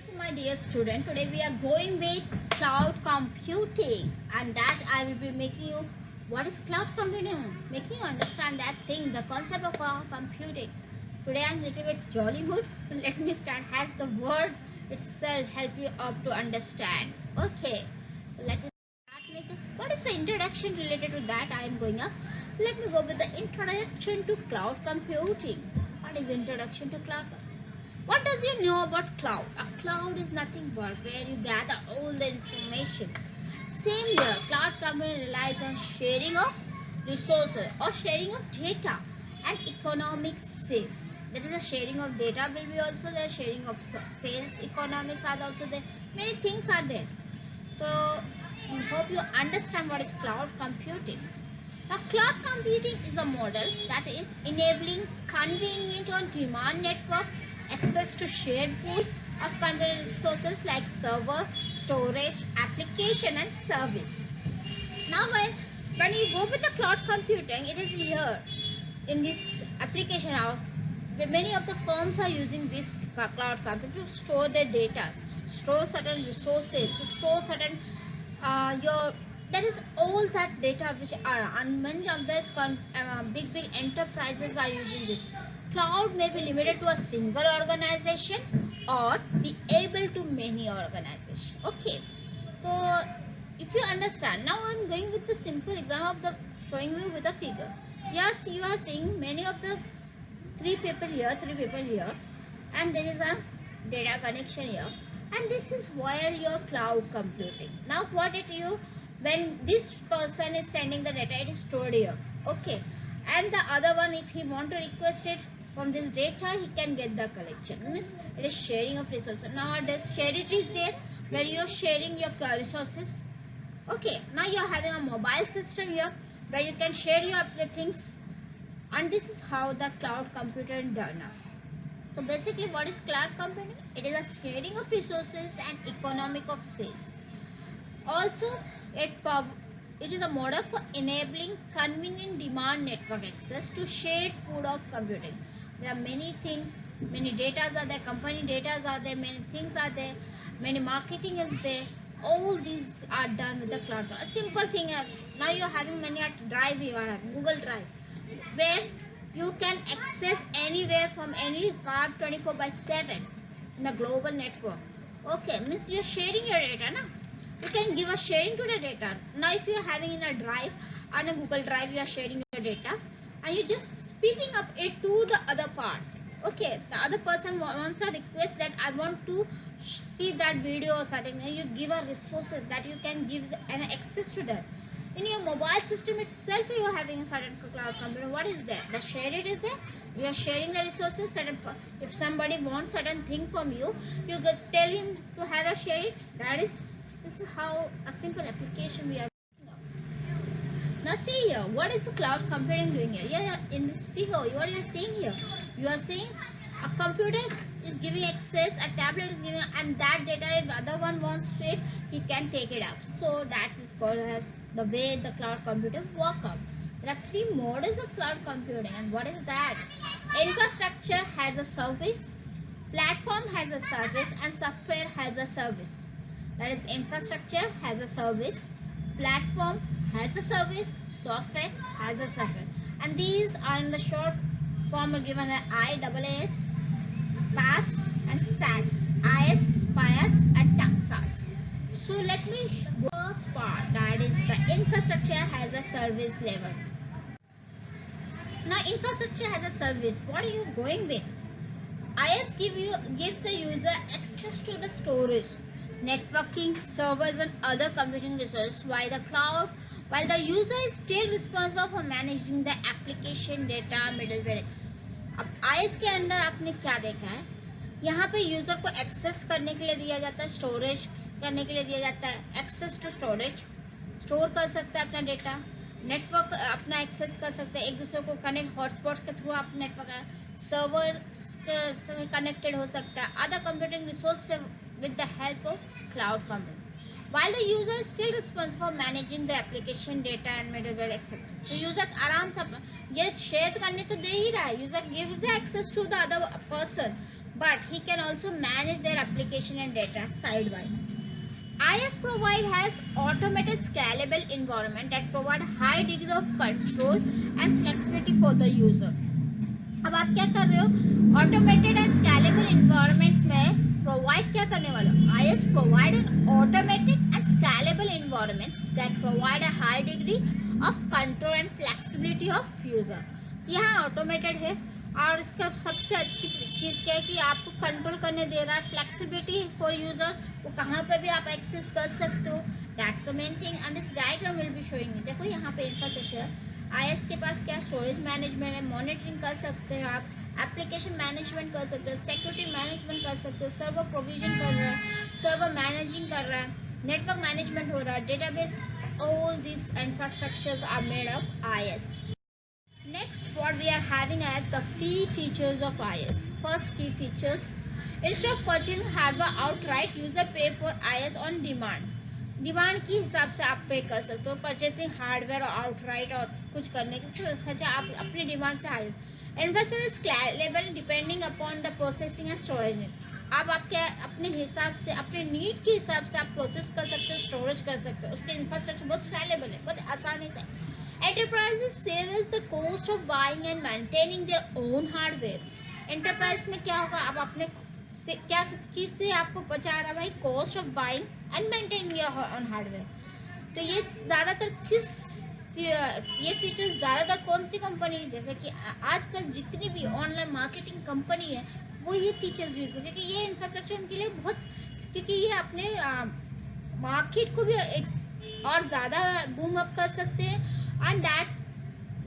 Welcome my dear student. Today we are going with cloud computing, and that I will be making you what is cloud computing, making you understand that thing, the concept of cloud computing. Today I'm a little bit jolly mood. Let me start. Has the word itself help you up to understand? Okay, so let me start with what is the introduction related to that. I am going up. Let me go with the introduction to cloud computing. What is introduction to cloud computing? What does you know about cloud? A cloud is nothing but where you gather all the information. Same here, cloud computing relies on sharing of resources or sharing of data and economic sales. There is a sharing of data will be also there, sharing of sales, economics are also there. Many things are there. So I hope you understand what is cloud computing. Now, cloud computing is a model that is enabling convenient on demand network access to shared pool of content resources like server, storage, application and service. Now when you go with the cloud computing, it is here in this application now. Many of the firms are using this cloud computing to store their data, store certain resources, to store certain that is all that data which are, and many of these big enterprises are using this. Cloud may be limited to a single organization or be able to many organizations. Okay, so if you understand, now I'm going with the simple example of the showing you with a figure. Yes, you are seeing many of the three people here, and there is a data connection here, and this is where your cloud computing. Now what it you, when this person is sending the data, it is stored here. Okay, and the other one, if he want to request it from this data, he can get the collection. Means it is sharing of resources. Now this share it is there where you are sharing your resources. Okay, now you are having a mobile system here where you can share your things, and this is how the cloud computer is done now. So basically what is cloud computing? It is a sharing of resources and economic of sales. Also it is a model for enabling convenient demand network access to shared pool of computing. There are many things, many data are there, company data are there, many things are there, many marketing is there. All these are done with the cloud. A simple thing, now you are having many at drive, you are having Google Drive, where you can access anywhere from any part 24/7 in the global network. Okay, means you are sharing your data, na? You can give a sharing to the data. Now if you are having in a drive, on a Google Drive, you are sharing your data and you just speaking up it to the other part. Okay, the other person wants a request that I want to see that video or something, and you give a resources that you can give an access to that. In your mobile system itself, you are having a certain cloud computer. What is there? The share it is there. You are sharing the resources. Certain, if somebody wants certain thing from you, you tell him to have a share it. This is how a simple application we are doing. Now see here, what is the cloud computing doing here? Yeah, in this figure, what you are seeing here? You are seeing a computer is giving access, a tablet is giving, and that data, if other one wants it, he can take it up. So that is called as the way the cloud computing work out. There are three models of cloud computing, and what is that? Infrastructure has a service, platform has a service, and software has a service. That is, infrastructure has a service, platform has a service, software has a software, and these are in the short form given as IaaS, PaaS and SaaS. IaaS, PaaS and SaaS. So let me go first part, that is the infrastructure has a service level. Now infrastructure has a service. What are you going with? IaaS gives the user access to the storage, networking, servers and other computing resources, while the user is still responsible for managing the application data middleware. अब IaaS के अंदर आपने क्या देखा है, यहाँ पे user को एक्सेस करने के लिए दिया जाता है, स्टोरेज करने के लिए दिया जाता है, एक्सेस टू स्टोरेज, स्टोर कर सकता है अपना डेटा, नेटवर्क अपना एक्सेस कर सकते हैं, एक दूसरे को कनेक्ट हॉटस्पॉट के थ्रू आप नेटवर्क सर्वर से कनेक्टेड हो सकता है, अदर कंप्यूटिंग रिसोर्स से with the help of cloud computing, while the user is still responsible for managing the application data and middleware etc. तो यूजर आराम से ये शेयर करने तो दे ही रहा है, user give the access to the other person, but he can also manage their application and data side by. IaaS provide has automated scalable environment that provide high degree of control and flexibility for the user. अब आप क्या कर रहे हो, automated and scalable environments में provide क्या करने वाले हो, IaaS provide an automated and scalable environments that provide a high degree of control and flexibility of user. यहाँ ऑटोमेटेड है और इसका सबसे अच्छी चीज़ क्या है कि आपको कंट्रोल करने दे रहा है, फ्लेक्सिबिलिटी फॉर यूजर, वो कहाँ पे भी आप एक्सेस कर सकते हो. That's the main thing and this diagram will be showing. देखो यहाँ पे इंफ्रास्ट्रक्चर IaaS के पास क्या स्टोरेज मैनेजमेंट है, मॉनिटरिंग कर सकते हो आप, एप्लीकेशन मैनेजमेंट कर सकते हो, सिक्योरिटी मैनेजमेंट कर सकते हो, सर्वर प्रोविजन कर रहा है, सर्वर मैनेजिंग कर रहा है, नेटवर्क मैनेजमेंट हो रहा है, database. All this infrastructures are made of IaaS. Next, what we are having as the key features of IaaS. First key features: instead of purchasing hardware outright, user pay for IaaS on demand. Demand के हिसाब से आप पे कर सकते हो, purchasing hardware और outright और कुछ करने के तो सच आप अपनी डिमांड से hire. Investment is scalable depending upon the processing and storage need. आप आपके अपने हिसाब से अपने नीड के हिसाब से आप प्रोसेस कर सकते हो, स्टोरेज कर सकते हो. उसके इंफ्रास्ट्रक्चर बहुत स्केलेबल है, बहुत आसानी से. Enterprises saves the cost of buying and maintaining their own hardware. Enterprise में क्या होगा, आप अपने से क्या चीज़ से आपको बचा रहा है भाई, cost of buying and maintaining your on hardware. तो ये ज़्यादातर ये फीचर्स ज़्यादातर कौन सी कंपनी, जैसे कि आजकल जितनी भी ऑनलाइन मार्केटिंग कंपनी है वो ये फीचर्स यूज़ करती है, क्योंकि ये इंफ्रास्ट्रक्चर उनके लिए बहुत, क्योंकि ये अपने मार्केट को भी और ज़्यादा बूम अप कर सकते हैं. And that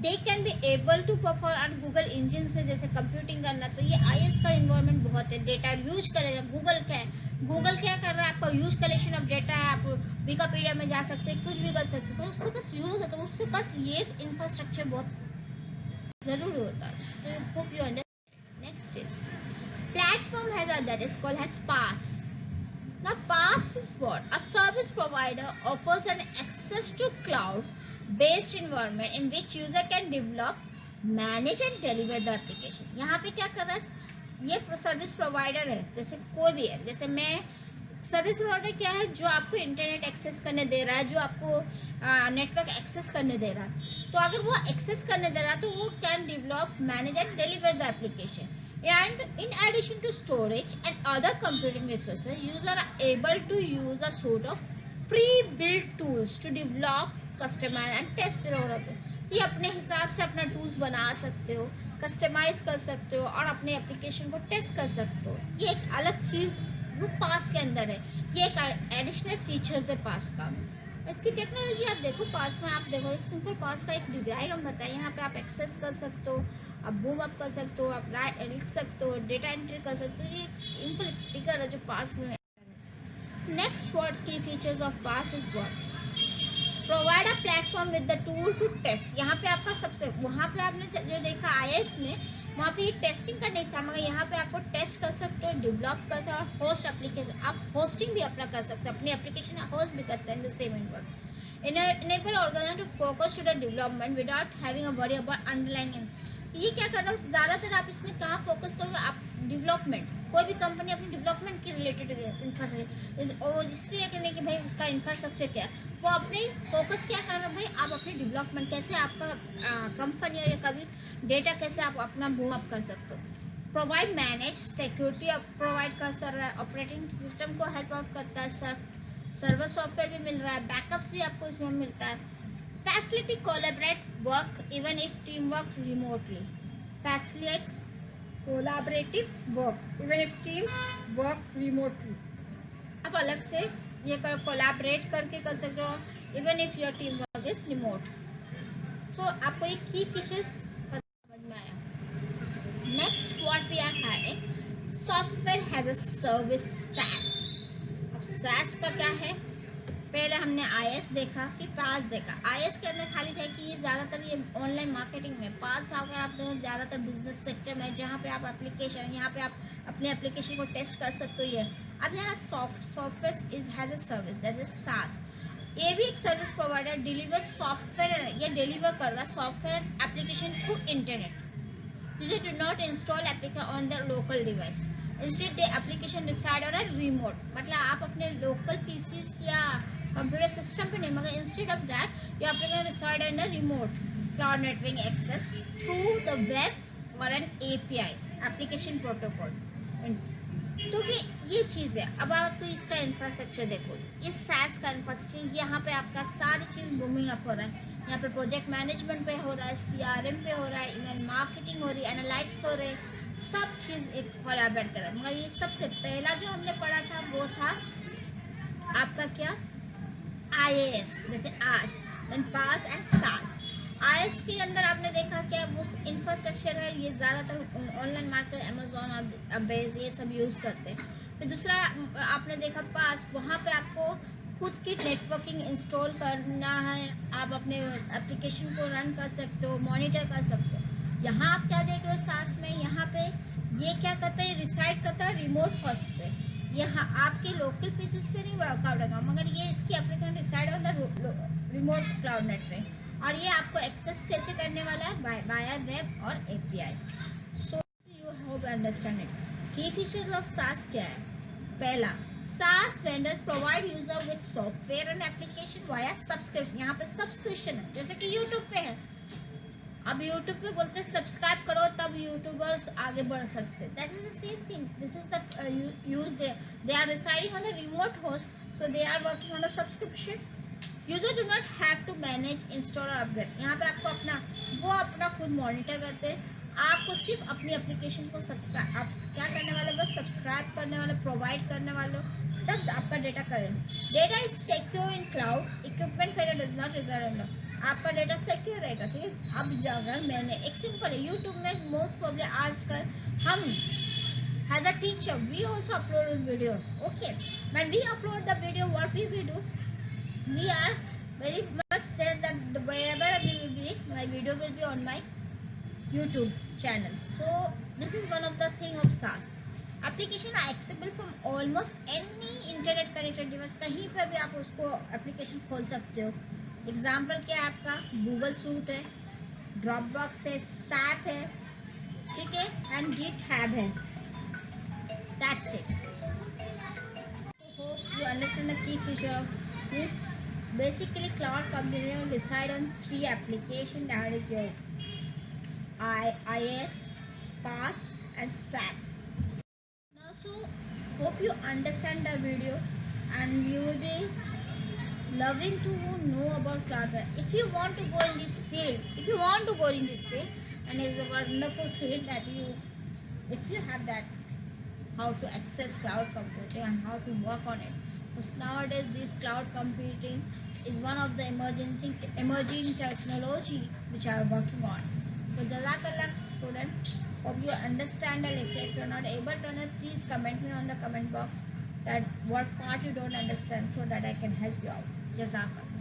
they can be able to perform और गूगल इंजन से जैसे कंप्यूटिंग करना. तो ये IaaS का इन्वायरमेंट बहुत है, डेटा यूज करेगा. गूगल क्या है, गूगल क्या कर रहा है, आपका यूज कलेक्शन ऑफ डेटा है, आप विकिपीडिया में जा सकते हैं, कुछ भी कर सकते हैं. तो उसके पास यूज है, तो उसके पास ये इंफ्रास्ट्रक्चर बहुत ज़रूरी होता है. तो hope you understand. Next is platform has that is called has PaaS. Now PaaS is what? A service provider offers an access to cloud-based environment in which user can develop, manage and deliver the application. यहाँ पे क्या कर रहा है, ये service provider है, जैसे कोई भी है, जैसे मैं सर्विस प्रोवाइडर क्या है, जो आपको इंटरनेट एक्सेस करने दे रहा है, जो आपको नेटवर्क एक्सेस करने दे रहा है. तो अगर वो एक्सेस करने दे रहा है तो वो can develop, manage and deliver the application. And in addition to storage and other computing resources, users are able to use a sort of pre-built tools to develop, customize and test their own. ये अपने हिसाब से अपना tools बना सकते हो, customise कर सकते हो और अपने एप्लीकेशन को टेस्ट कर सकते हो. ये एक अलग चीज़ वो PaaS के अंदर है. ये एक एडिशनल फीचर्स है PaaS का. इसकी टेक्नोलॉजी आप देखो, PaaS में आप देखो एक सिंपल PaaS का एक डायग्राम बताया. यहाँ पे आप एक्सेस कर सकते हो, आप बूम अप कर सकते हो, आप लिख सकते हो, डेटा एंट्री कर सकते हो. ये एक सिंपल फिगर है जो PaaS में है. Next what key features of PaaS is what provide a platform with the tool to test. यहाँ पे आपका सबसे, वहाँ पे आपने जो देखा IaaS में, वहाँ पे ये टेस्टिंग का नहीं था, मगर यहाँ पे आपको टेस्ट कर सकते हो, डेवलप कर सकते हो और होस्ट एप्लीकेशन, आप होस्टिंग भी अपना कर सकते हो, अपनी एप्लीकेशन होस्ट भी करते हैं in the same environment. enable organizer to focus to the development without having a worry about underlying. ये क्या कर रहा है, ज़्यादातर आप इसमें कहाँ फोकस करोगे, आप डेवलपमेंट, कोई भी कंपनी अपनी डेवलपमेंट के रिलेटेड इंफ्रास्ट्रक्चर और इसलिए करने कि भाई उसका इंफ्रास्ट्रक्चर क्या है, वो अपने फोकस क्या कर रहे हैं भाई, आप अपनी डेवलपमेंट कैसे आपका कंपनी या कभी डेटा कैसे आप अपना बूम अप कर सकते हो. प्रोवाइड मैनेज सिक्योरिटी प्रोवाइड कर रहा है, ऑपरेटिंग सिस्टम को हेल्प आउट करता है, सर्वर सॉफ्टवेयर भी मिल रहा है, बैकअप्स भी आपको इसमें मिलता है. Facility collaborate work even if team work remotely. Facilitates collaborative work even if teams work remotely. आप अलग से ये कोलैबोरेट करके कर सकते हो even if your team work is remote. तो आपको एक की फीचर्स समझ में आया. Next what we are having, software has a service SaaS. अब SaaS का क्या है, पहले हमने IaaS देखा कि PaaS देखा. IaaS के अंदर खाली था कि ये ज़्यादातर ये ऑनलाइन मार्केटिंग में. PaaS अगर आप देखो ज़्यादातर बिजनेस सेक्टर में, जहाँ पे आप एप्लीकेशन, यहाँ पे आप अपने एप्लीकेशन को टेस्ट कर सकते हो. ये अब यहाँ software is has a service that is SaaS. ये भी एक सर्विस प्रोवाइडर डिलीवर सॉफ्टवेयर, ये डिलीवर कर रहा है software application through internet. User do not install application on the local device. Instead the application decide on a remote, मतलब आप अपने लोकल पीसीस या कंप्यूटर सिस्टम पे नहीं, मगर instead of that your application decide on a remote cloud networking access through the web और N API application protocol. क्योंकि ये चीज़ है। अब आप तो इसका इंफ्रास्ट्रक्चर देखो, इस SaaS का इंफ्रास्ट्रक्चर, यहाँ पे आपका सारी चीज़ बूमिंग अप हो रहा है। यहाँ पे प्रोजेक्ट मैनेजमेंट पे हो रहा है, CRM पे हो रहा है, ईमेल मार्केटिंग हो रही है, एनालाइटिक्स हो रहे हैं, सब चीज़ एक कोलैबोरेट कर रहा है। मगर ये सबसे पहला जो हमने पढ़ा था वो था आपका क्या, IaaS, जैसे IaaS then PaaS and SaaS। IaaS के अंदर आपने देखा क्या वो इंफ्रास्ट्रक्चर है, ये ज़्यादातर ऑनलाइन मार्केट अमेजोन और बेज ये सब यूज़ करते हैं। फिर दूसरा आपने देखा पास, वहाँ पे आपको खुद की नेटवर्किंग इंस्टॉल करना है, आप अपने एप्लीकेशन को रन कर सकते हो, मॉनिटर कर सकते हो। यहाँ आप क्या देख रहे हो SaaS में, यहाँ पे ये क्या करता है, रिसाइड करता है रिमोट होस्ट पे। यहाँ आपके लोकल पीसेस पे नहीं वर्कआउट होगा, मगर ये इसकी application decide on the remote cloud network, और ये आपको एक्सेस कैसे करने वाला है, वाया वेब और API. So you hope understand it. की फीचर्स ऑफ SaaS क्या है? पहला, SaaS vendors provide user with software and application via subscription। यहाँ पे सब्सक्रिप्शन है, जैसे कि यूट्यूब पे है। अब यूट्यूब पे बोलते हैं सब्सक्राइब करो तब यूट्यूबर्स आगे बढ़ सकते हैं। That is the same thing, this is the use they are residing on the remote host, so they are working on the subscription. User do not have to manage install और update. यहाँ पे आपको अपना खुद monitor करते हैं, आपको सिर्फ अपनी एप्लीकेशन को सब्सक्राइब, आप क्या करने वाले, बस सब्सक्राइब करने वाले, प्रोवाइड करने वाले, तब आपका डेटा करें। Data is secure in cloud, equipment failure does not result in loss. आपका डेटा सिक्योर रहेगा, ठीक है। अब अगर मैंने एक सिंपल है, यूट्यूब में मोस्ट प्रॉब्लम आजकल हम as a teacher we also upload videos, okay. When we upload the video what we do, we are very much there that wherever we will be, my video will be on my YouTube channels. So this is one of the thing of SaaS. Application are accessible from almost any internet connected device, कहीं पर भी आप उसको application खोल सकते हो। Example क्या है आपका, गूगल सूट है, ड्रॉपबॉक्स है, सैप है, ठीक है, एंड GitHub है। That's it. Hope you understand the key feature of this. Basically cloud computing decide on 3 application, that is your IaaS, PaaS and SaaS. Now so hope you understand the video and you will be loving to know about cloud. If you want to go in this field, and it's a wonderful field that if you have that how to access cloud computing and how to work on it. Because nowadays this cloud computing is one of the emerging technology which I am working on. So Jazakallah student, hope you understand the lecture. If you are not able to understand, please comment me on the comment box that what part you don't understand so that I can help you out. Jazakallah.